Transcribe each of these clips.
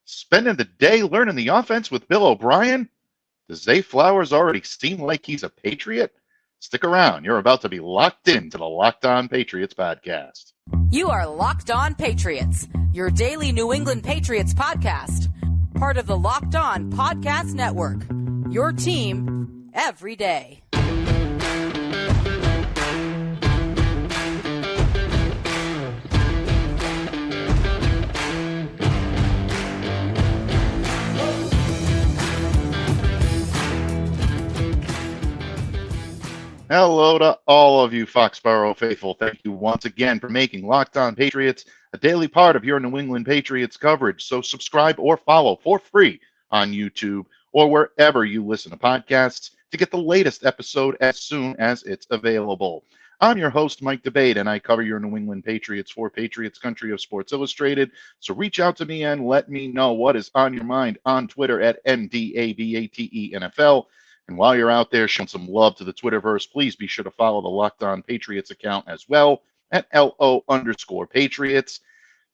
Spending the day learning the offense with Bill O'Brien? Does Zay Flowers already seem like he's a Patriot? Stick around. You're about to be locked into the Locked On Patriots podcast. You are Locked On Patriots, your daily New England Patriots podcast. Part of the Locked On Podcast Network, your team every day. Hello to all of you Foxborough faithful. Thank you once again for making Locked On Patriots a daily part of your New England Patriots coverage. So subscribe or follow for free on YouTube or wherever you listen to podcasts to get the latest episode as soon as it's available. I'm your host, Mike Debate, and I cover your New England Patriots for Patriots Country of Sports Illustrated. So reach out to me and let me know what is on your mind on Twitter at NDABATENFL. And while you're out there showing some love to the Twitterverse, please be sure to follow the Locked On Patriots account as well at LO_Patriots.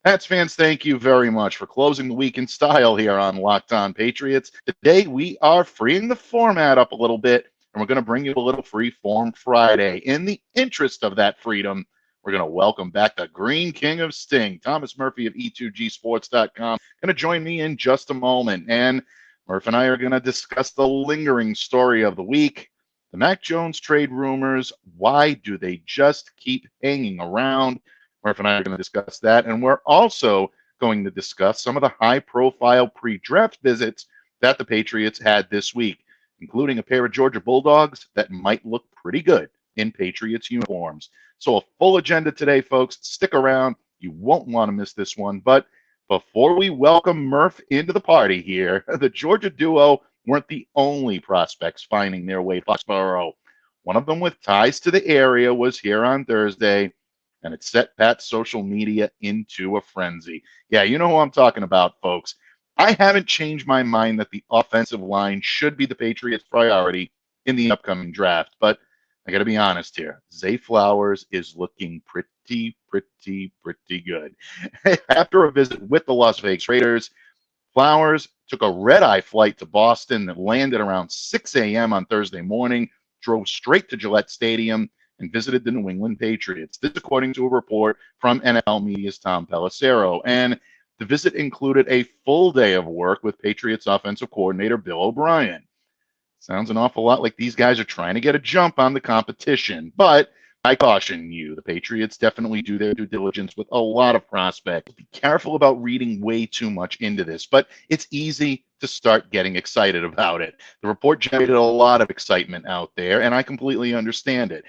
Pats fans, thank you very much for closing the week in style here on Locked On Patriots. Today, we are freeing the format up a little bit, and we're going to bring you a little Free Form Friday. In the interest of that freedom, we're going to welcome back the Green King of Sting, Thomas Murphy of E2GSports.com. Going to join me in just a moment, and Murph and I are going to discuss the lingering story of the week, the Mac Jones trade rumors. Why do they just keep hanging around? Murph and I are going to discuss that. And we're also going to discuss some of the high-profile pre-draft visits that the Patriots had this week, including a pair of Georgia Bulldogs that might look pretty good in Patriots uniforms. So a full agenda today, folks. Stick around. You won't want to miss this one. But before we welcome Murph into the party here, the Georgia duo weren't the only prospects finding their way to Foxborough. One of them with ties to the area was here on Thursday, and it set Pat's social media into a frenzy. Yeah, you know who I'm talking about, folks. I haven't changed my mind that the offensive line should be the Patriots' priority in the upcoming draft, but I got to be honest here. Zay Flowers is looking pretty good. After a visit with the Las Vegas Raiders, Flowers took a red-eye flight to Boston that landed around 6 a.m. on Thursday morning, drove straight to Gillette Stadium, and visited the New England Patriots. This according to a report from NFL Media's Tom Pelissero. And the visit included a full day of work with Patriots offensive coordinator Bill O'Brien. Sounds an awful lot like these guys are trying to get a jump on the competition. But I caution you, the Patriots definitely do their due diligence with a lot of prospects. Be careful about reading way too much into this, but it's easy to start getting excited about it. The report generated a lot of excitement out there, and I completely understand it.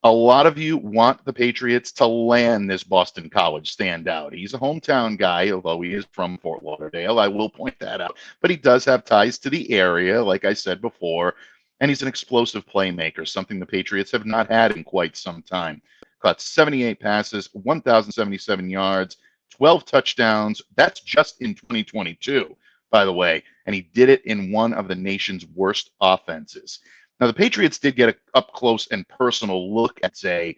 A lot of you want the Patriots to land this Boston College standout. He's a hometown guy, although he is from Fort Lauderdale. I will point that out. But he does have ties to the area, like I said before, and he's an explosive playmaker, something the Patriots have not had in quite some time. Caught 78 passes, 1,077 yards, 12 touchdowns. That's just in 2022, by the way, and he did it in one of the nation's worst offenses. Now, the Patriots did get an up-close and personal look at Zay,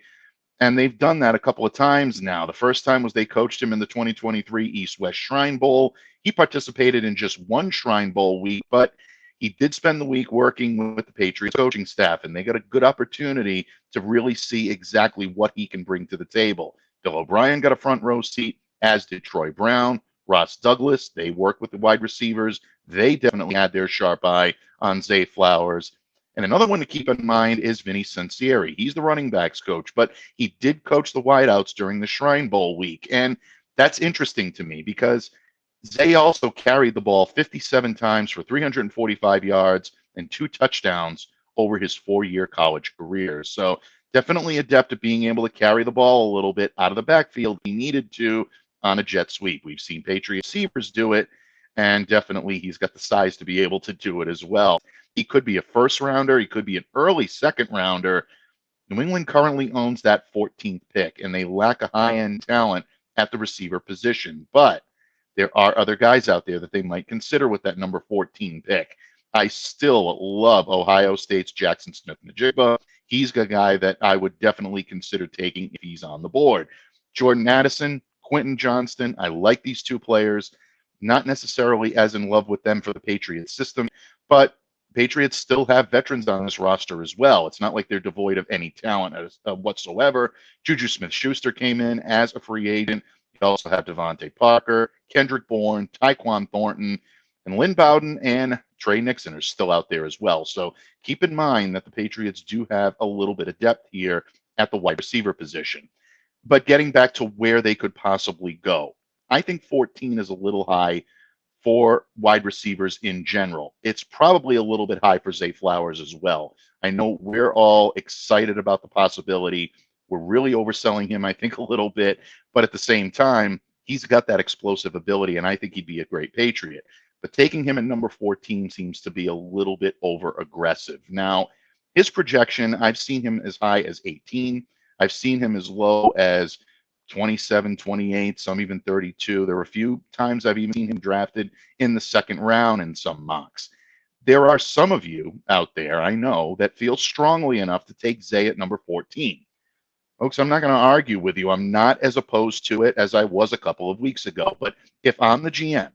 and they've done that a couple of times now. The first time was they coached him in the 2023 East-West Shrine Bowl. He participated in just one Shrine Bowl week, but he did spend the week working with the Patriots coaching staff, and they got a good opportunity to really see exactly what he can bring to the table. Bill O'Brien got a front-row seat, as did Troy Brown, Ross Douglas. They worked with the wide receivers. They definitely had their sharp eye on Zay Flowers. And another one to keep in mind is Vinny Sensieri. He's the running backs coach, but he did coach the wideouts during the Shrine Bowl week. And that's interesting to me because Zay also carried the ball 57 times for 345 yards and 2 touchdowns over his 4-year college career. So definitely adept at being able to carry the ball a little bit out of the backfield. He needed to on a jet sweep. We've seen Patriot receivers do it, and definitely he's got the size to be able to do it as well. He could be a first rounder. He could be an early second rounder. New England currently owns that 14th pick, and they lack a high-end talent at the receiver position. But there are other guys out there that they might consider with that number 14 pick. I still love Ohio State's Jackson Smith-Njigba. He's a guy that I would definitely consider taking if he's on the board. Jordan Addison, Quentin Johnston, I like these two players. not necessarily as in love with them for the Patriots system, but Patriots still have veterans on this roster as well. It's not like they're devoid of any talent whatsoever. Juju Smith-Schuster came in as a free agent. You also have Devontae Parker, Kendrick Bourne, Tyquan Thornton, and Lynn Bowden and Trey Nixon are still out there as well. So keep in mind that the Patriots do have a little bit of depth here at the wide receiver position. But getting back to where they could possibly go, I think 14 is a little high for wide receivers in general. It's probably a little bit high for Zay Flowers as well. I know we're all excited about the possibility. We're really overselling him, I think, a little bit. But at the same time, he's got that explosive ability, and I think he'd be a great Patriot. But taking him at number 14 seems to be a little bit over aggressive. Now, his projection, I've seen him as high as 18. I've seen him as low as 27, 28, some even 32. There were a few times I've even seen him drafted in the second round in some mocks. There are some of you out there, I know, that feel strongly enough to take Zay at number 14. Folks, I'm not going to argue with you. I'm not as opposed to it as I was a couple of weeks ago. But if I'm the GM,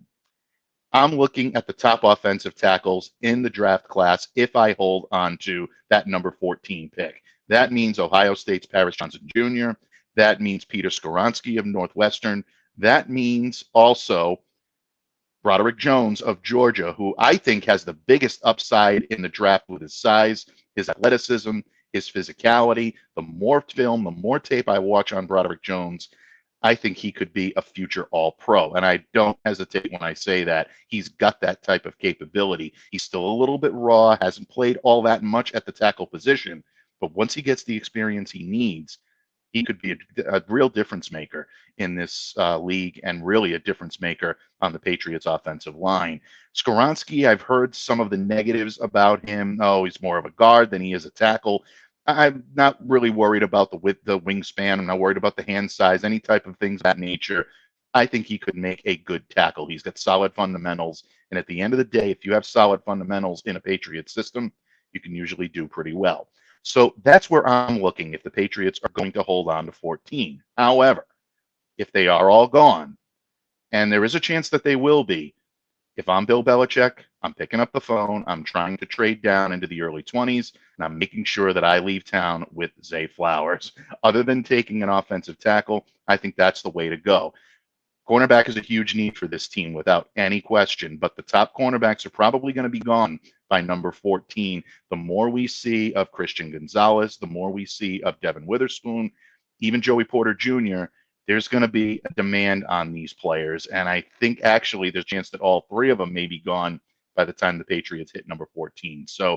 I'm looking at the top offensive tackles in the draft class if I hold on to that number 14 pick. That means Ohio State's Paris Johnson Jr., that means Peter Skoronski of Northwestern. That means also Broderick Jones of Georgia, who I think has the biggest upside in the draft with his size, his athleticism, his physicality. The more film, the more tape I watch on Broderick Jones, I think he could be a future All-Pro. And I don't hesitate when I say that. He's got that type of capability. He's still a little bit raw, hasn't played all that much at the tackle position. But once he gets the experience he needs, he could be a real difference maker in this league and really a difference maker on the Patriots offensive line. Skoronski, I've heard some of the negatives about him. Oh, he's more of a guard than he is a tackle. I'm not really worried about the width, the wingspan. I'm not worried about the hand size, any type of things of that nature. I think he could make a good tackle. He's got solid fundamentals. And at the end of the day, if you have solid fundamentals in a Patriot system, you can usually do pretty well. So that's where I'm looking if the Patriots are going to hold on to 14. However, if they are all gone, and there is a chance that they will be, if I'm Bill Belichick, I'm picking up the phone, I'm trying to trade down into the early 20s, and I'm making sure that I leave town with Zay Flowers. Other than taking an offensive tackle, I think that's the way to go. Cornerback is a huge need for this team without any question, but the top cornerbacks are probably going to be gone by number 14. The more we see of Christian Gonzalez, the more we see of Devin Witherspoon, even Joey Porter Jr., there's going to be a demand on these players. And I think actually there's a chance that all three of them may be gone by the time the Patriots hit number 14. So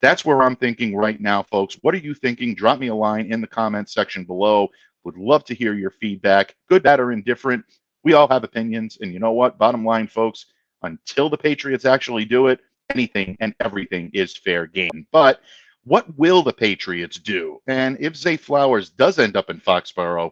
that's where I'm thinking right now, folks. What are you thinking? Drop me a line in the comments section below. Would love to hear your feedback, good, bad, or indifferent. We all have opinions. And you know what? Bottom line, folks, until the Patriots actually do it, anything and everything is fair game. But what will the Patriots do? And if Zay Flowers does end up in Foxborough,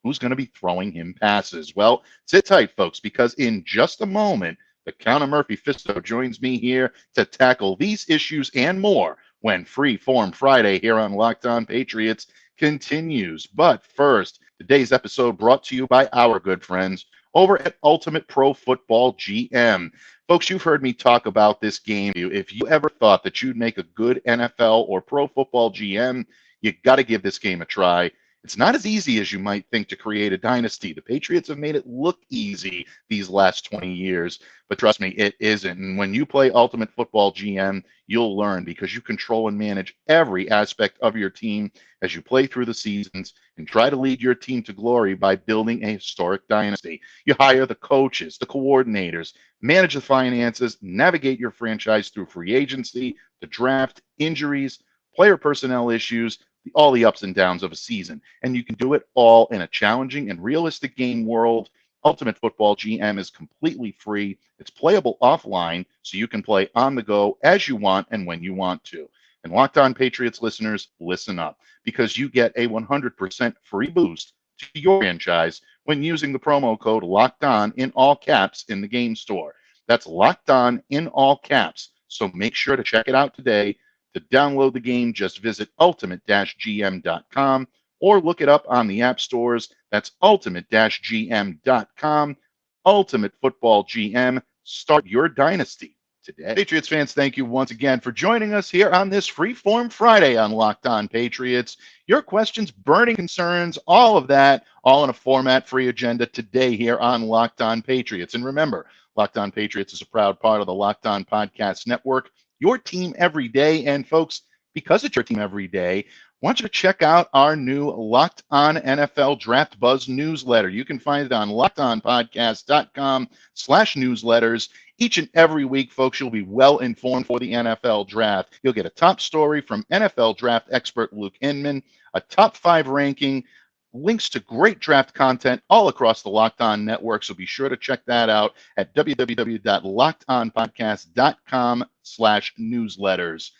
who's going to be throwing him passes? Well, sit tight, folks, because in just a moment, the Count of Murphy Fisto joins me here to tackle these issues and more when Free Form Friday here on Locked On Patriots continues. But first, today's episode brought to you by our good friends over at Ultimate Pro Football GM. Folks, you've heard me talk about this game. If you ever thought that you'd make a good NFL or pro football GM, you got to give this game a try. It's not as easy as you might think to create a dynasty. The Patriots have made it look easy these last 20 years, but trust me, it isn't. And when you play Ultimate Football GM, you'll learn because you control and manage every aspect of your team as you play through the seasons and try to lead your team to glory by building a historic dynasty. You hire the coaches, the coordinators, manage the finances, navigate your franchise through free agency, the draft, injuries, player personnel issues, all the ups and downs of a season. And you can do it all in a challenging and realistic game world. Ultimate Football GM is completely free. It's playable offline, so you can play on the go as you want and when you want to. And Locked On Patriots listeners, listen up, because you get a 100% free boost to your franchise when using the promo code Locked On in all caps in the game store. That's Locked On in all caps. So make sure to check it out today. To download the game, just visit ultimate-gm.com or look it up on the app stores. That's ultimate-gm.com. Ultimate Football GM. Start your dynasty today. Patriots fans, thank you once again for joining us here on this Freeform Friday on Locked On Patriots. Your questions, burning concerns, all of that, all in a format-free agenda today here on Locked On Patriots. And remember, Locked On Patriots is a proud part of the Locked On Podcast Network, your team every day. And folks, because it's your team every day, I want you to check out our new Locked On NFL Draft Buzz newsletter. You can find it on lockedonpodcast.com/newsletters. Each and every week, folks, you'll be well informed for the NFL draft. You'll get a top story from NFL draft expert Luke Inman, a top 5 ranking, links to great draft content all across the Locked On network. So be sure to check that out at www.lockedonpodcast.com/newsletters.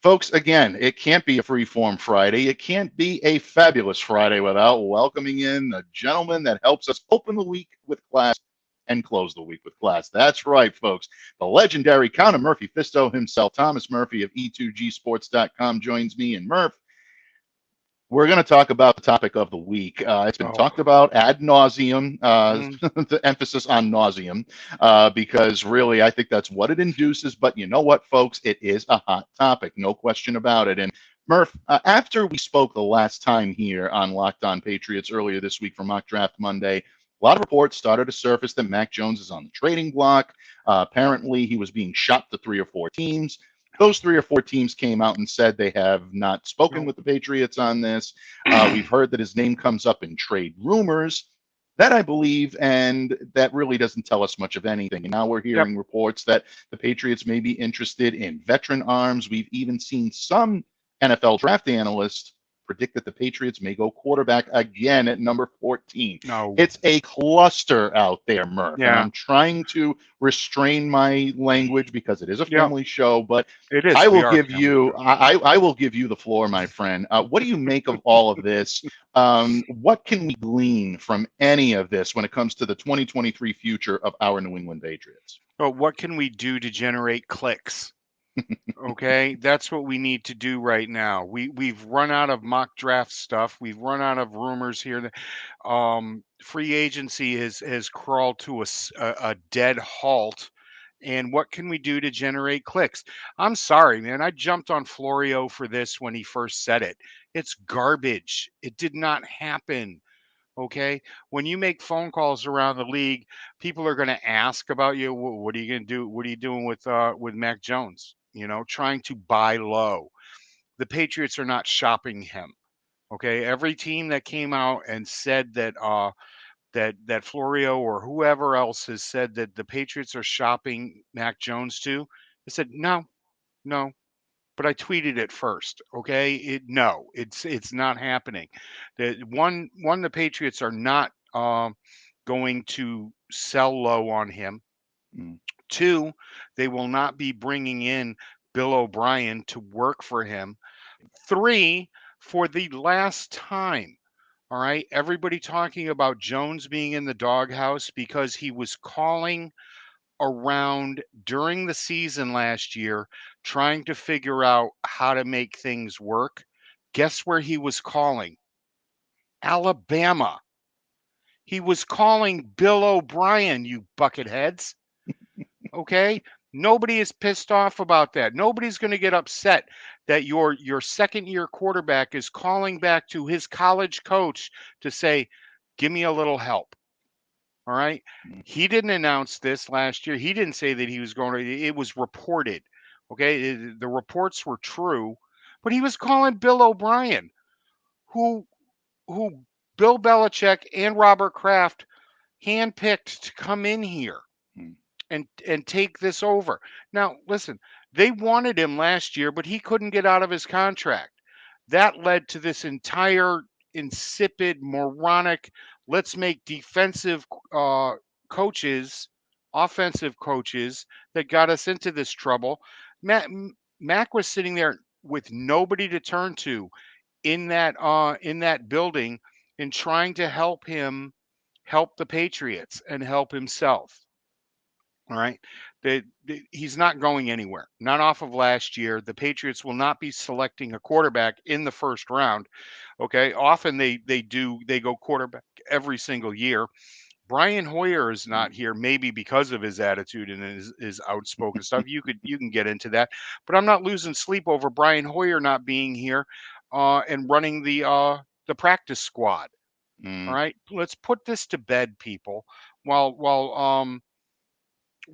Folks, again, it can't be a free-form Friday. It can't be a fabulous Friday without welcoming in the gentleman that helps us open the week with class and close the week with class. That's right, folks. The legendary Count of Murphy Fisto himself, Thomas Murphy of E2Gsports.com, joins me. And Murph, we're going to talk about the topic of the week. It's been talked about ad nauseum, the emphasis on nauseum, because really I think that's what it induces. But you know what, folks? It is a hot topic, no question about it. And Murph, after we spoke the last time here on Locked On Patriots earlier this week for Mock Draft Monday, a lot of reports started to surface that Mac Jones is on the trading block. Apparently, he was being shopped to 3 or 4 teams. Those 3 or 4 teams came out and said they have not spoken with the Patriots on this. We've heard that his name comes up in trade rumors. That I believe, and that really doesn't tell us much of anything. And now we're hearing reports that the Patriots may be interested in veteran arms. We've even seen some NFL draft analysts predict that the Patriots may go quarterback again at number 14. No. It's a cluster out there, Murph. Yeah. And I'm trying to restrain my language because it is a family show, but It is. I will give you the floor, my friend. What do you make of all of this? What can we glean from any of this when it comes to the 2023 future of our New England Patriots? But what can we do to generate clicks? Okay, that's what we need to do right now. We've run out of mock draft stuff. We've run out of rumors here. Free agency has crawled to a dead halt. And what can we do to generate clicks? I'm sorry, man. I jumped on Florio for this when he first said it. It's garbage. It did not happen. Okay. When you make phone calls around the league, people are going to ask about you. What are you going to do? What are you doing with Mac Jones? You know, trying to buy low. The Patriots are not shopping him. Okay. Every team that came out and said that that Florio or whoever else has said that the Patriots are shopping Mac Jones to, I said no, no. But I tweeted it first. Okay, it's not happening. The Patriots are not going to sell low on him. 2, they will not be bringing in Bill O'Brien to work for him. 3, for the last time. All right, everybody talking about Jones being in the doghouse because he was calling around during the season last year trying to figure out how to make things work. Guess where he was calling? Alabama. He was calling Bill O'Brien, you bucketheads. Okay? Nobody is pissed off about that. Nobody's going to get upset that your second year quarterback is calling back to his college coach to say, "Give me a little help." All right. He didn't announce this last year. He didn't say that he was going to, it was reported. Okay. The reports were true, but he was calling Bill O'Brien, who Bill Belichick and Robert Kraft handpicked to come in here and take this over. Now, listen, they wanted him last year, but he couldn't get out of his contract. That led to this entire insipid, moronic, let's make defensive coaches, offensive coaches that got us into this trouble. Mac was sitting there with nobody to turn to in that building and trying to help the Patriots and help himself. All right. He's not going anywhere. Not off of last year. The Patriots will not be selecting a quarterback in the first round. Okay. Often they go quarterback every single year. Brian Hoyer is not here, maybe because of his attitude and his outspoken stuff. You can get into that, but I'm not losing sleep over Brian Hoyer not being here and running the practice squad. All Mm. right, let's put this to bed, people.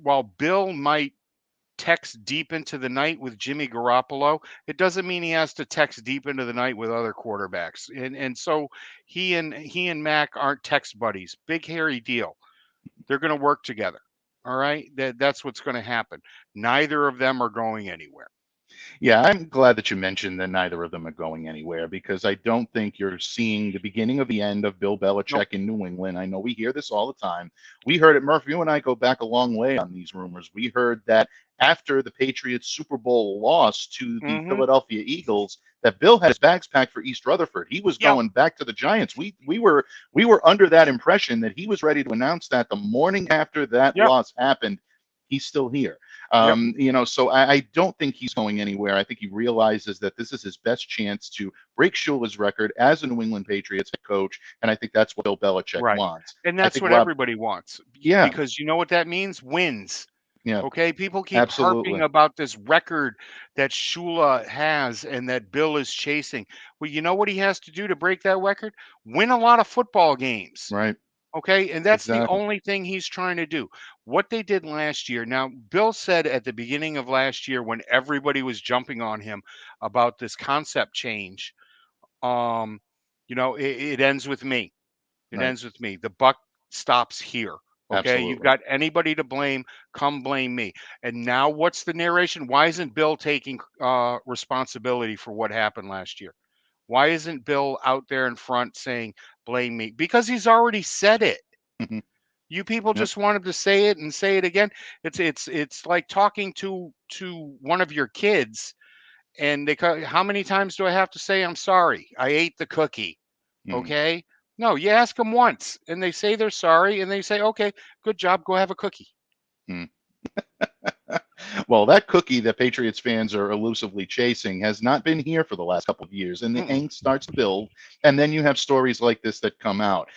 While Bill might text deep into the night with Jimmy Garoppolo, it doesn't mean he has to text deep into the night with other quarterbacks. And so he and Mac aren't text buddies. Big hairy deal. They're going to work together. All right, that's what's going to happen. Neither of them are going anywhere. Yeah, I'm glad that you mentioned that neither of them are going anywhere because I don't think you're seeing the beginning of the end of Bill Nope. Belichick in New England. I know we hear this all the time. We heard it, Murph. You and I go back a long way on these rumors. We heard that after the Patriots Super Bowl loss to the Mm-hmm. Philadelphia Eagles, that Bill had his bags packed for East Rutherford. He was Yep. going back to the Giants. We were under that impression that he was ready to announce that the morning after that Yep. loss happened. He's still here. Yep. So I don't think he's going anywhere. I think he realizes that this is his best chance to break Shula's record as a New England Patriots head coach, and I think that's what Bill Belichick Right. wants. And I that's think what Rob, everybody wants. yeah, Because you know what that means? Wins. yeah, Okay, people keep harping absolutely, about this record that Shula has and that Bill is chasing. Well, you know what he has to do to break that record? Win a lot of football games. right, Okay, and that's the exactly, only thing he's trying to do. What they did last year. Now, Bill said at the beginning of last year when everybody was jumping on him about this concept change, um, it ends with me. It right, ends with me. The buck stops here. Okay. You've absolutely. got anybody to blame. Come blame me. And now what's the narration? Why isn't Bill taking responsibility for what happened last year? Why isn't Bill out there in front saying, blame me? Because he's already said it. Mhm. You people Yep. just wanted to say it and say it again. It's like talking to one of your kids and how many times do I have to say I'm sorry? I ate the cookie. Mm. Okay. No, you ask them once and they say they're sorry and they say, okay, good job. Go have a cookie. Mm. Well, that cookie that Patriots fans are elusively chasing has not been here for the last couple of years, and the Mm-mm. angst starts to build, and then you have stories like this that come out.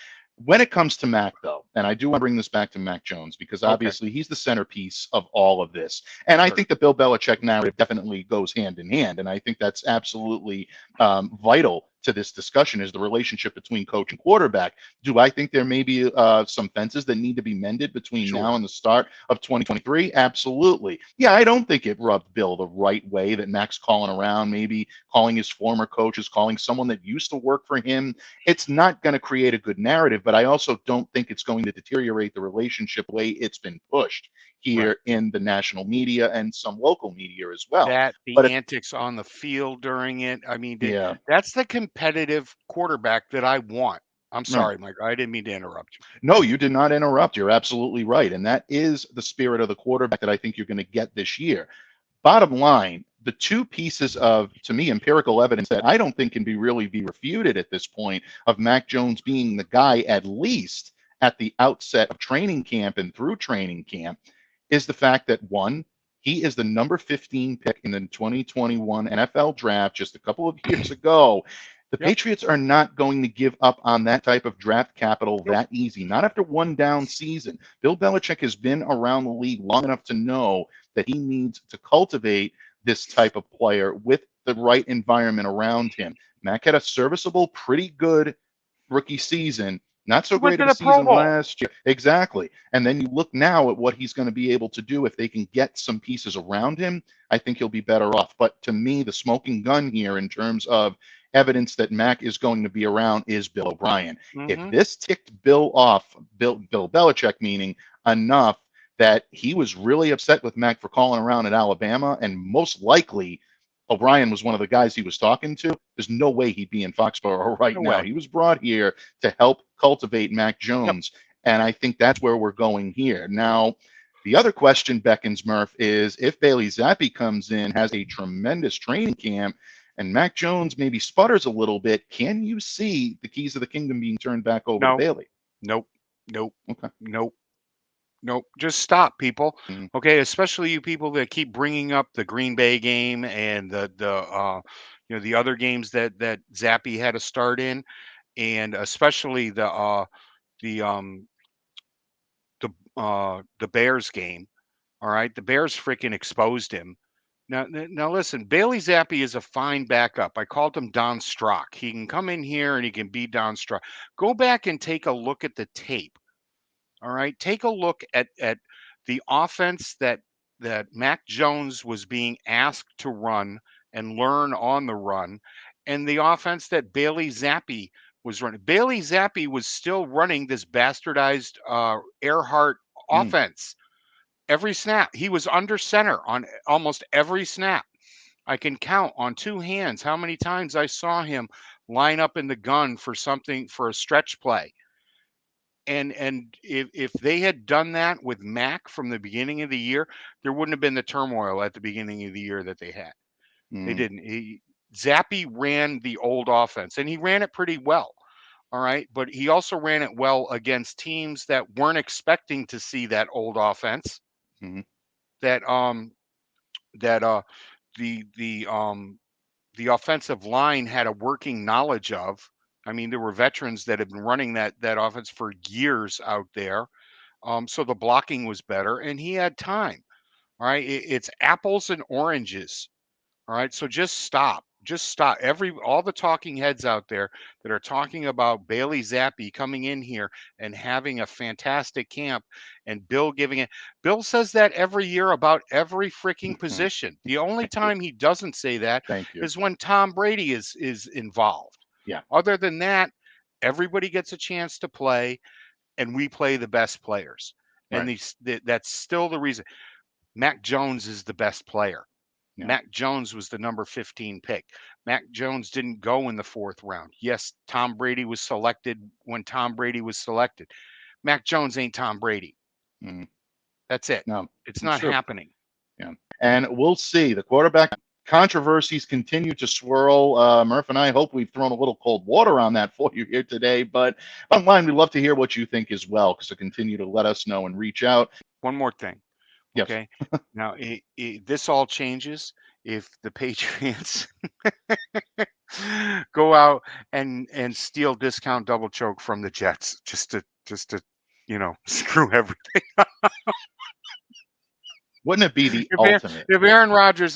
When it comes to Mac, though, and I do want to bring this back to Mac Jones because Okay. obviously he's the centerpiece of all of this. And I Sure. think the Bill Belichick narrative definitely goes hand in hand. And I think that's absolutely vital to this discussion is the relationship between coach and quarterback. Do I think there may be some fences that need to be mended between Sure. now and the start of 2023? Absolutely. Yeah, I don't think it rubbed Bill the right way that Mac's calling around, maybe calling his former coaches, calling someone that used to work for him. It's not going to create a good narrative, but I also don't think it's going to deteriorate the relationship the way it's been pushed Right. here in the national media and some local media as well. That But the antics on the field during it. I mean, yeah, that's the competitive quarterback that I want. I'm right. sorry, Mike. I didn't mean to interrupt you. No, you did not interrupt. You're absolutely right. And that is the spirit of the quarterback that I think you're going to get this year. Bottom line, the two pieces of, to me, empirical evidence that I don't think can really be refuted at this point of Mac Jones being the guy, at least at the outset of training camp and through training camp, is the fact that one, he is the number 15 pick in the 2021 NFL draft just a couple of years ago. The Yep. Patriots are not going to give up on that type of draft capital Nope. that easy, not after one down season. Bill Belichick has been around the league long enough to know that he needs to cultivate this type of player with the right environment around him. Mac had a serviceable, pretty good rookie season. Not so He went great to of a the Pro season Bowl. last year. Exactly. And then you look now at what he's going to be able to do if they can get some pieces around him. I think he'll be better off. But to me, the smoking gun here in terms of evidence that Mac is going to be around is Bill O'Brien. If Mm-hmm. this ticked Bill off, Bill Belichick meaning, enough that he was really upset with Mac for calling around at Alabama, and most likely O'Brien was one of the guys he was talking to. There's no way he'd be in Foxborough right No now. way. He was brought here to help cultivate Mac Yep. Jones, and I think that's where we're going here. Now, the other question beckons, Murph, is if Bailey Zappi comes in, has a tremendous training camp, and Mac Jones maybe sputters a little bit, can you see the keys of the kingdom being turned back over to No. Bailey? Nope. Nope. Okay. Nope. Nope. Just stop, people. Mm, Okay, especially you people that keep bringing up the Green Bay game and the other games that Zappy had a start in, and especially the the Bears game. All right, the Bears freaking exposed him. Now listen, Bailey Zappi is a fine backup. I called him Don Strock. He can come in here and he can be Don Strock. Go back and take a look at the tape. All right, take a look at the offense that Mac Jones was being asked to run and learn on the run, and the offense that Bailey Zappi was running. Bailey Zappi was still running this bastardized Earhart offense. Every snap, he was under center on almost every snap. I can count on two hands how many times I saw him line up in the gun for something, for a stretch play. And if they had done that with Mac from the beginning of the year, there wouldn't have been the turmoil at the beginning of the year that they had. They didn't. Zappi ran the old offense, and he ran it pretty well. All right, but he also ran it well against teams that weren't expecting to see that old offense. That the offensive line had a working knowledge of. I mean, there were veterans that had been running that offense for years out there. So the blocking was better, and he had time. All right, it's apples and oranges. All right, so just stop. Just stop. All the talking heads out there that are talking about Bailey Zappi coming in here and having a fantastic camp, and Bill giving it. Bill says that every year about every freaking position. The only time he doesn't say that is when Tom Brady is involved. Yeah. Other than that, everybody gets a chance to play, and we play the best players. And that's still the reason. Mac Jones is the best player. Yeah. Mac Jones was the number 15 pick. Mac Jones didn't go in the 4th round. Yes, Tom Brady was selected when Tom Brady was selected. Mac Jones ain't Tom Brady. That's it. No, it's not happening. Yeah. And we'll see. The quarterback controversies continue to swirl. Murph and I hope we've thrown a little cold water on that for you here today. But bottom line, we'd love to hear what you think as well, because to continue to let us know and reach out. One more thing. Yes. Okay. Now, this all changes if the Patriots go out and steal discount double choke from the Jets just to screw everything up. Wouldn't it be the ultimate? If Aaron Rodgers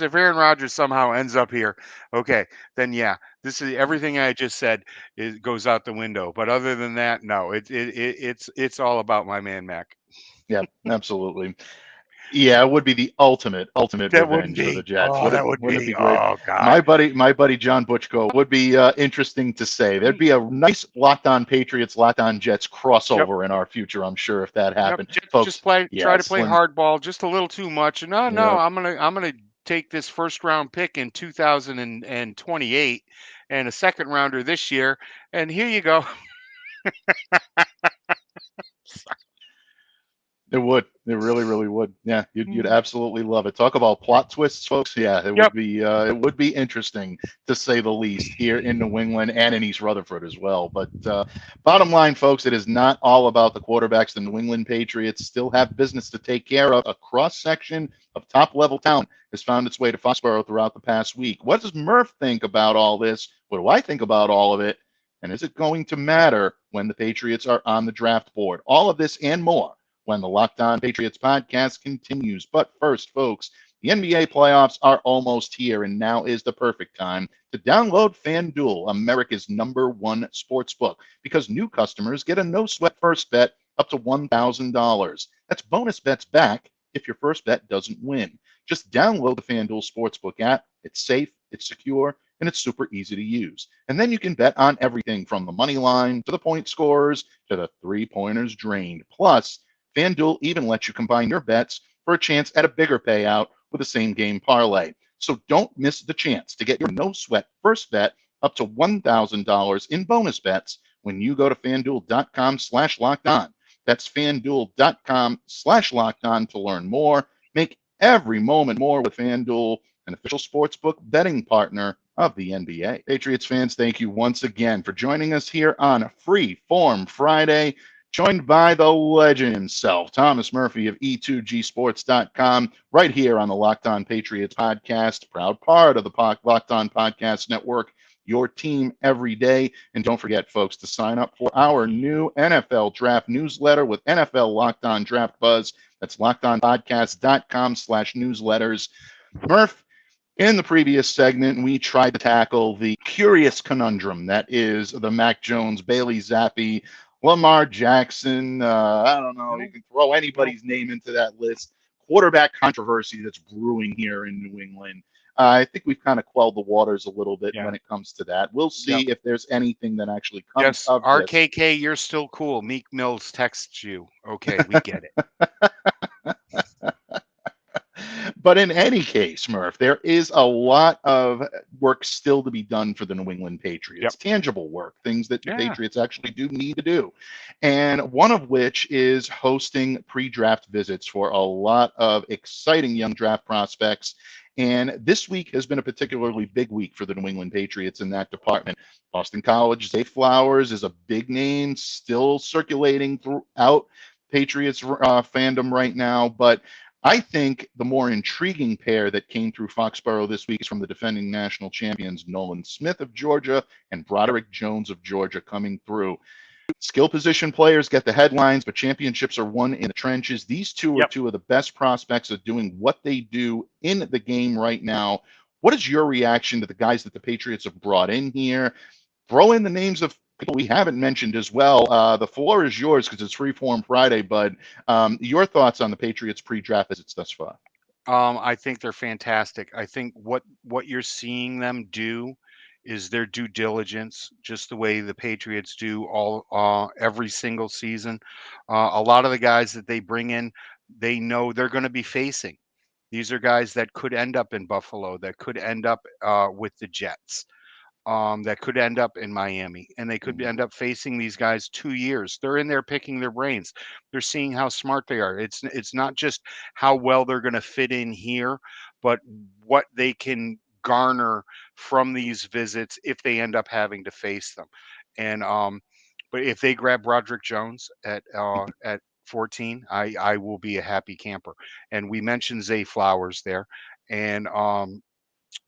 somehow ends up here, okay, then yeah, this is everything I just said. It goes out the window. But other than that, no, it's all about my man Mac. Yeah, absolutely. Yeah, it would be the ultimate revenge for the Jets. That would be great? Oh God. My buddy John Butchko would be interesting to say. There'd be a nice Locked On Patriots, Locked On Jets crossover in our future, I'm sure, if that happened. Folks, just try to play hardball just a little too much. No, I'm gonna take this first round pick in 2028 and a second rounder this year, and here you go. It would. It really, really would. Yeah, you'd absolutely love it. Talk about plot twists, folks. Yeah, it would be interesting, to say the least, here in New England and in East Rutherford as well. But bottom line, folks, it is not all about the quarterbacks. The New England Patriots still have business to take care of. A cross-section of top-level talent has found its way to Foxborough throughout the past week. What does Murph think about all this? What do I think about all of it? And is it going to matter when the Patriots are on the draft board? All of this and more when the Locked On Patriots podcast continues. But first, folks, the NBA playoffs are almost here, and now is the perfect time to download FanDuel, America's #1 sportsbook, because new customers get a no-sweat first bet up to $1,000. That's bonus bets back if your first bet doesn't win. Just download the FanDuel Sportsbook app. It's safe, it's secure, and it's super easy to use. And then you can bet on everything from the money line to the point scorers to the three-pointers drained. Plus, FanDuel even lets you combine your bets for a chance at a bigger payout with a same-game parlay. So don't miss the chance to get your no-sweat first bet up to $1,000 in bonus bets when you go to FanDuel.com/lockedon. That's FanDuel.com/lockedon to learn more. Make every moment more with FanDuel, an official sportsbook betting partner of the NBA. Patriots fans, thank you once again for joining us here on a Free Form Friday. Joined by the legend himself, Thomas Murphy of E2Gsports.com, right here on the Locked On Patriots podcast, proud part of the Locked On Podcast Network, your team every day. And don't forget, folks, to sign up for our new NFL Draft newsletter with NFL Locked On Draft Buzz. That's lockedonpodcast.com/newsletters. Murph, in the previous segment, we tried to tackle the curious conundrum that is the Mac Jones, Bailey Zappi, Lamar Jackson. I don't know. You can throw anybody's name into that list. Quarterback controversy that's brewing here in New England. I think we've kind of quelled the waters a little bit when it comes to that. We'll see if there's anything that actually comes of this. RKK, you're still cool. Meek Mills texts you. Okay, we get it. But in any case, Murph, there is a lot of work still to be done for the New England Patriots. Tangible work, things that the Patriots actually do need to do. And one of which is hosting pre-draft visits for a lot of exciting young draft prospects. And this week has been a particularly big week for the New England Patriots in that department. Boston College, Zay Flowers is a big name still circulating throughout Patriots fandom right now. But I think the more intriguing pair that came through Foxborough this week is from the defending national champions, Nolan Smith of Georgia and Broderick Jones of Georgia coming through. Skill position players get the headlines, but championships are won in the trenches. These two are two of the best prospects at doing what they do in the game right now. What is your reaction to the guys that the Patriots have brought in here? Throw in the names of people we haven't mentioned as well. The floor is yours because it's Freeform Friday, but your thoughts on the Patriots pre-draft visits thus far? I think they're fantastic. I think what you're seeing them do is their due diligence, just the way the Patriots do all every single season. A lot of the guys that they bring in, they know they're going to be facing. These are guys that could end up in Buffalo, that could end up with the Jets. That could end up in Miami, and they could end up facing these guys 2 years. They're in there picking their brains. They're seeing how smart they are. It's not just how well they're going to fit in here, but what they can garner from these visits if they end up having to face them. And but if they grab Broderick Jones at 14, I will be a happy camper. And we mentioned Zay Flowers there, and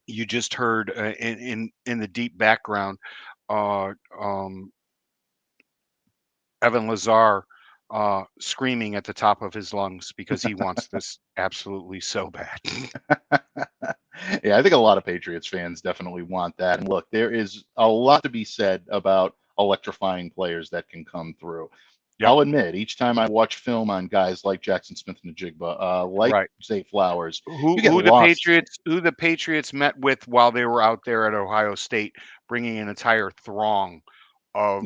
you just heard in the deep background, Evan Lazar screaming at the top of his lungs because he wants this absolutely so bad. Yeah, I think a lot of Patriots fans definitely want that. And look, there is a lot to be said about electrifying players that can come through. I'll admit, each time I watch film on guys like Jackson Smith-Njigba, Zay Flowers, who the Patriots met with while they were out there at Ohio State, bringing an entire throng of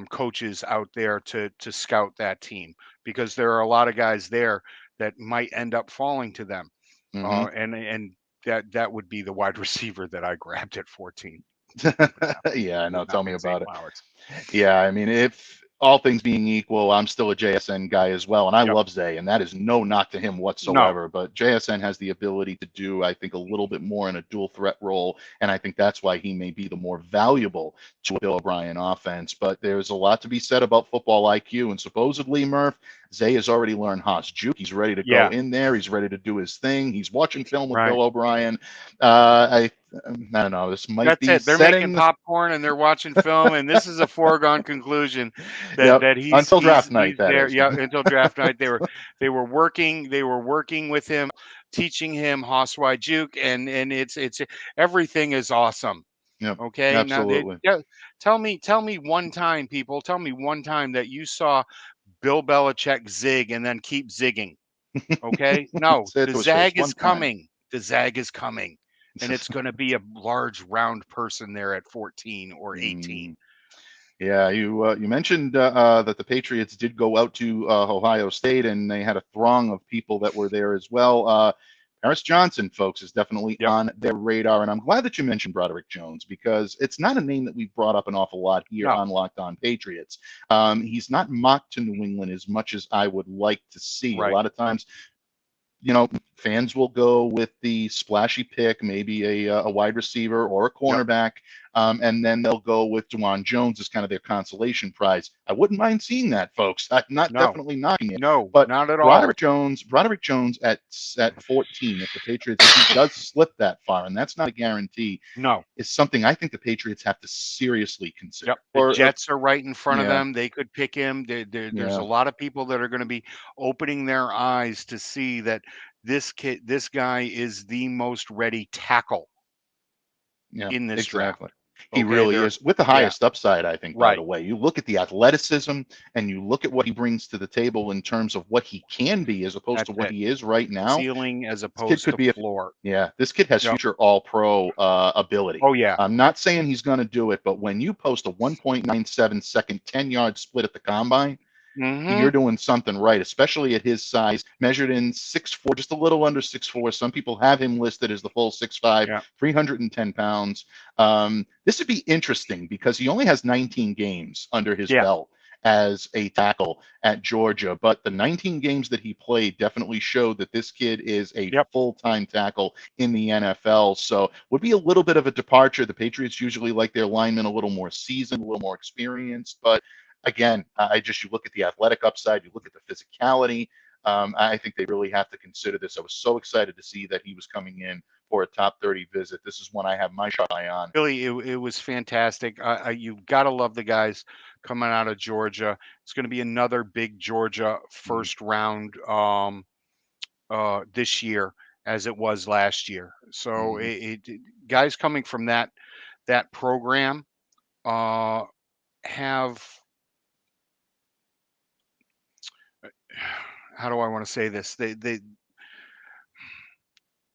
coaches out there to scout that team, because there are a lot of guys there that might end up falling to them, and that would be the wide receiver that I grabbed at 14. Yeah, I know. Tell me about it. Yeah, I mean, if all things being equal, I'm still a JSN guy as well, and I love Zay, and that is no knock to him whatsoever. But JSN has the ability to do, I think, a little bit more in a dual threat role, and I think that's why he may be the more valuable to a Bill O'Brien offense. But there's a lot to be said about football IQ, and supposedly, Murph, Zay has already learned Haas juke. He's ready to go in there. He's ready to do his thing. He's watching film with Bill O'Brien. I don't know. This might be They're making popcorn and they're watching film, and this is a foregone conclusion that he's until draft night. Until draft night, they were working with him, teaching him Haas juke, and it's everything is awesome. Yep. Okay. Absolutely. Now, tell me one time, people. Tell me one time that you saw Bill Belichick zig and then keep zigging. Okay. No, the zag is coming. The zag is coming. And it's going to be a large round person there at 14 or 18. Yeah, you mentioned that the Patriots did go out to Ohio State, and they had a throng of people that were there as well. Paris Johnson, folks, is definitely on their radar, and I'm glad that you mentioned Broderick Jones, because it's not a name that we've brought up an awful lot here on Locked On Patriots. He's not mocked to New England as much as I would like to see. A lot of times, fans will go with the splashy pick, maybe a wide receiver or a cornerback. and then they'll go with Juwan Jones as kind of their consolation prize. I wouldn't mind seeing that, folks. I'm not No, definitely knocking it. no, But not at all. Broderick Jones at 14, if the Patriots, if he does slip that far, and that's not a guarantee, No. is something I think the Patriots have to seriously consider. Yep. The Jets are right in front of yeah. them. They could pick him. There's Yeah. a lot of people that are going to be opening their eyes to see that this guy is the most ready tackle in this draft. Exactly. He Okay, really is, with the highest upside, I think, by Right. the way. You look at the athleticism and you look at what he brings to the table in terms of what he can be as opposed to what he is right now. Ceiling as This kid opposed could to be floor. this kid has Yep. future all-pro ability. Oh, yeah. I'm not saying he's going to do it, but when you post a 1.97 second 10-yard split at the combine, you're doing something right, especially at his size, measured in 6'4", just a little under 6'4". Some people have him listed as the full 6'5", 310 pounds. This would be interesting because he only has 19 games under his belt as a tackle at Georgia, but the 19 games that he played definitely showed that this kid is a full-time tackle in the NFL. So would be a little bit of a departure. The Patriots usually like their linemen a little more seasoned, a little more experienced, but again, you look at the athletic upside, you look at the physicality. I think they really have to consider this. I was so excited to see that he was coming in for a top 30 visit. This is one I have my eye on. Really, it was fantastic. You've got to love the guys coming out of Georgia. It's going to be another big Georgia first round this year, as it was last year. So guys coming from that program have, how do I want to say this?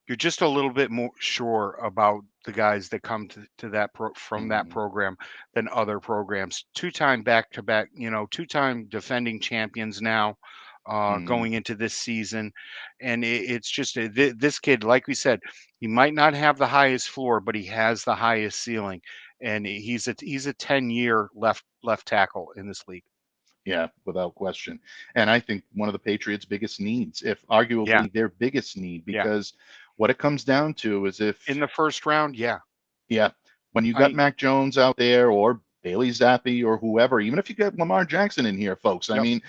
You're just a little bit more sure about the guys that come to that from that program than other programs. Two-time back-to-back, two-time defending champions now, going into this season, and it's just this kid, like we said, he might not have the highest floor, but he has the highest ceiling, and he's a 10-year left tackle in this league. Yeah, without question. And I think one of the Patriots' biggest needs, if arguably their biggest need, because what it comes down to is if in the first round, when you got Mac Jones out there or Bailey Zappi or whoever, even if you get Lamar Jackson in here, folks, I mean,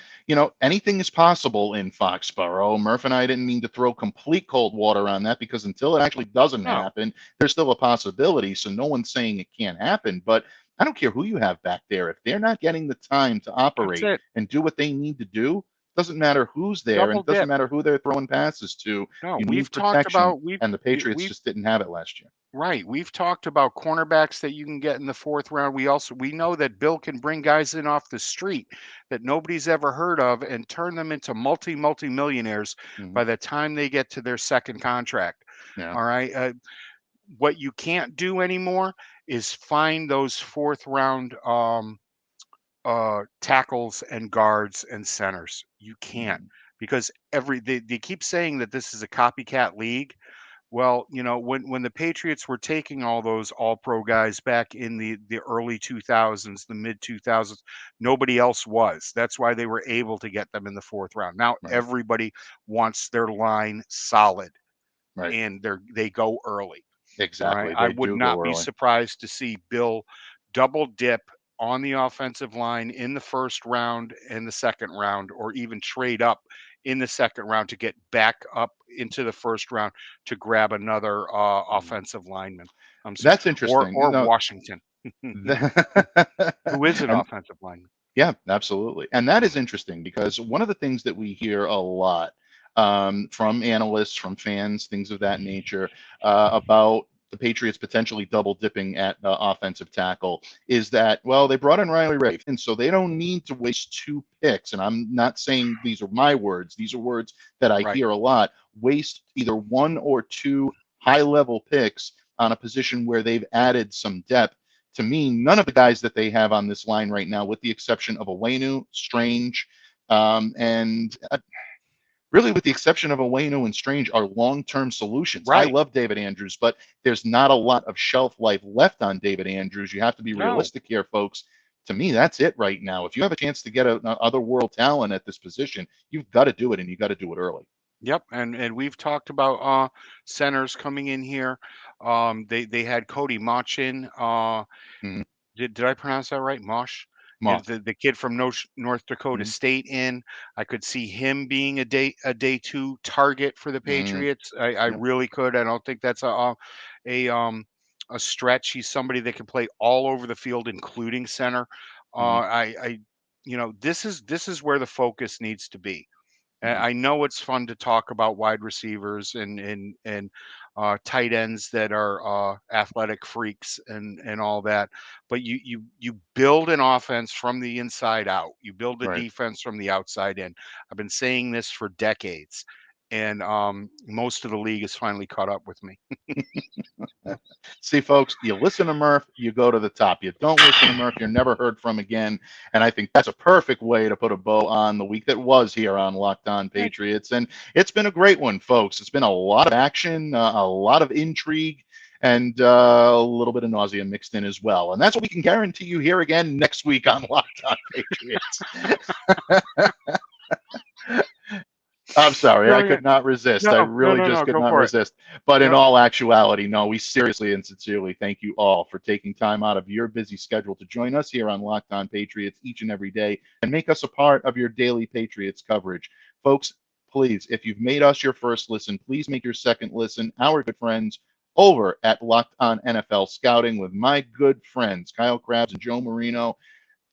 anything is possible in Foxborough. Murph and I didn't mean to throw complete cold water on that because until it actually doesn't happen, there's still a possibility. So no one's saying it can't happen, but I don't care who you have back there. If they're not getting the time to operate and do what they need to do, doesn't matter who's there, and it doesn't matter who they're throwing passes to. No, we've talked about, and the Patriots just didn't have it last year. Right. We've talked about cornerbacks that you can get in the fourth round. We know that Bill can bring guys in off the street that nobody's ever heard of and turn them into multi-millionaires by the time they get to their second contract. All right. What you can't do anymore is find those fourth round tackles and guards and centers. You can't, because they keep saying that this is a copycat league. Well, when the Patriots were taking all those all-pro guys back in the early 2000s, the mid 2000s, nobody else was. That's why they were able to get them in the fourth round. Now everybody wants their line solid, and they go early. Exactly. I would not be surprised to see Bill double dip on the offensive line in the first round and the second round, or even trade up in the second round to get back up into the first round to grab another offensive lineman. That's interesting. Or Washington, who is an offensive lineman. Yeah, absolutely. And that is interesting because one of the things that we hear a lot from analysts, from fans, things of that nature, about the Patriots potentially double dipping at offensive tackle is that, well, they brought in Riley Ray, and so they don't need to waste 2 picks. And I'm not saying these are my words. These are words that I hear a lot. Waste either 1 or 2 high-level picks on a position where they've added some depth. To me, none of the guys that they have on this line right now, with the exception of Owenu, Strange, and really with the exception of Owenu and Strange, are long-term solutions. I love David Andrews, but there's not a lot of shelf life left on David Andrews. You have to be realistic here, folks. To me, that's it right now. If you have a chance to get an other world talent at this position, you've got to do it, and you've got to do it early. Yep, and we've talked about centers coming in here. They had Cody Machin. Mhm. Did I pronounce that right? Mosh? Moss. The kid from North Dakota Mhm. State in. I could see him being a day two target for the Mhm. Patriots. I Yep. really could. I don't think that's a a stretch. He's somebody that can play all over the field, including center. Mhm. I this is where the focus needs to be. Mhm. I know it's fun to talk about wide receivers and tight ends that are athletic freaks and all that, but you build an offense from the inside out. You build a Right. defense from the outside in. I've been saying this for decades, and most of the league has finally caught up with me. See, folks, you listen to Murph, you go to the top. You don't listen to Murph, you're never heard from again. And I think that's a perfect way to put a bow on the week that was here on Locked On Thank Patriots. And it's been a great one, folks. It's been a lot of action, a lot of intrigue, and a little bit of nausea mixed in as well. And that's what we can guarantee you here again next week on Locked On Patriots. I'm sorry, I Brilliant. could not resist. I No, no, really no, just no. could Go not for it. resist. But in Yep. all actuality, no, we seriously and sincerely thank you all for taking time out of your busy schedule to join us here on Locked On Patriots each and every day and make us a part of your daily Patriots coverage. Folks, please, if you've made us your first listen, please make your second listen our good friends over at Locked On NFL Scouting with my good friends, Kyle Krabs and Joe Marino.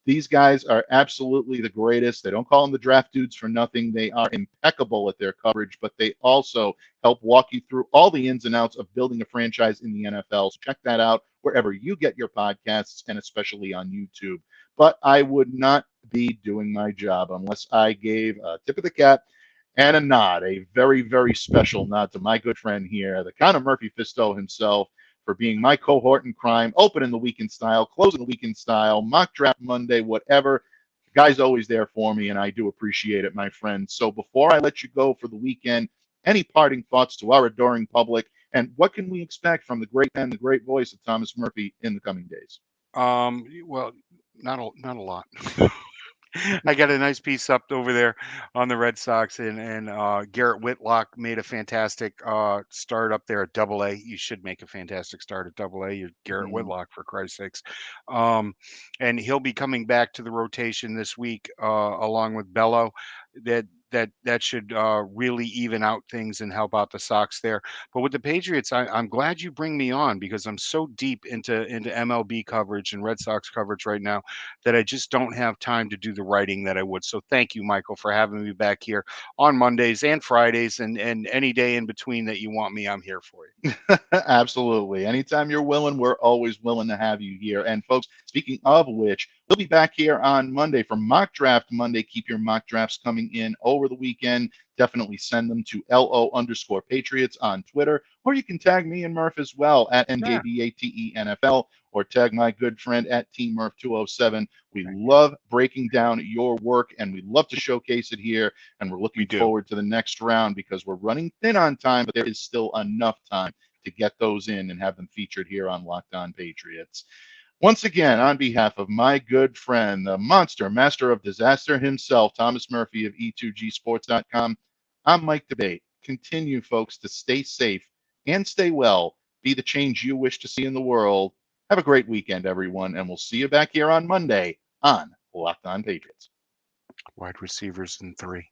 These guys are absolutely the greatest. They don't call them the draft dudes for nothing. They are impeccable at their coverage, but they also help walk you through all the ins and outs of building a franchise in the NFL. So check that out wherever you get your podcasts and especially on YouTube. But I would not be doing my job unless I gave a tip of the cap and a nod, a very, very special nod to my good friend here, the Count of Murphy Fisto himself, for being my cohort in crime, opening the week in style, closing the week in style, mock draft Monday, whatever. The guy's always there for me, and I do appreciate it, my friend. So before I let you go for the weekend, any parting thoughts to our adoring public, and what can we expect from the great pen, the great voice of Thomas Murphy in the coming days? Well, not a lot. I got a nice piece up over there on the Red Sox, and Garrett Whitlock made a fantastic start up there at Double A. You should make a fantastic start at Double A. You're Garrett Mm, Whitlock, for Christ's sakes. Um, and he'll be coming back to the rotation this week along with Bello. That should really even out things and help out the Sox there. But with the Patriots, I'm glad you bring me on because I'm so deep into MLB coverage and Red Sox coverage right now that I just don't have time to do the writing that I would. So thank you, Michael, for having me back here on Mondays and Fridays and any day in between that you want me, I'm here for you. Absolutely. Anytime you're willing, we're always willing to have you here. And folks, speaking of which, we'll be back here on Monday for Mock Draft Monday. Keep your mock drafts coming in over the weekend. Definitely send them to LO_Patriots on Twitter, or you can tag me and Murph as well at Yeah, NJBATENFL, or tag my good friend at Team Murph 207. We thank you. love breaking down your work and we love to showcase it here. And we're We looking do. forward to the next round because we're running thin on time, but there is still enough time to get those in and have them featured here on Locked On Patriots. Once again, on behalf of my good friend, the monster master of disaster himself, Thomas Murphy of E2Gsports.com, I'm Mike Debate. Continue, folks, to stay safe and stay well. Be the change you wish to see in the world. Have a great weekend, everyone, and we'll see you back here on Monday on Locked On Patriots. Wide receivers in 3.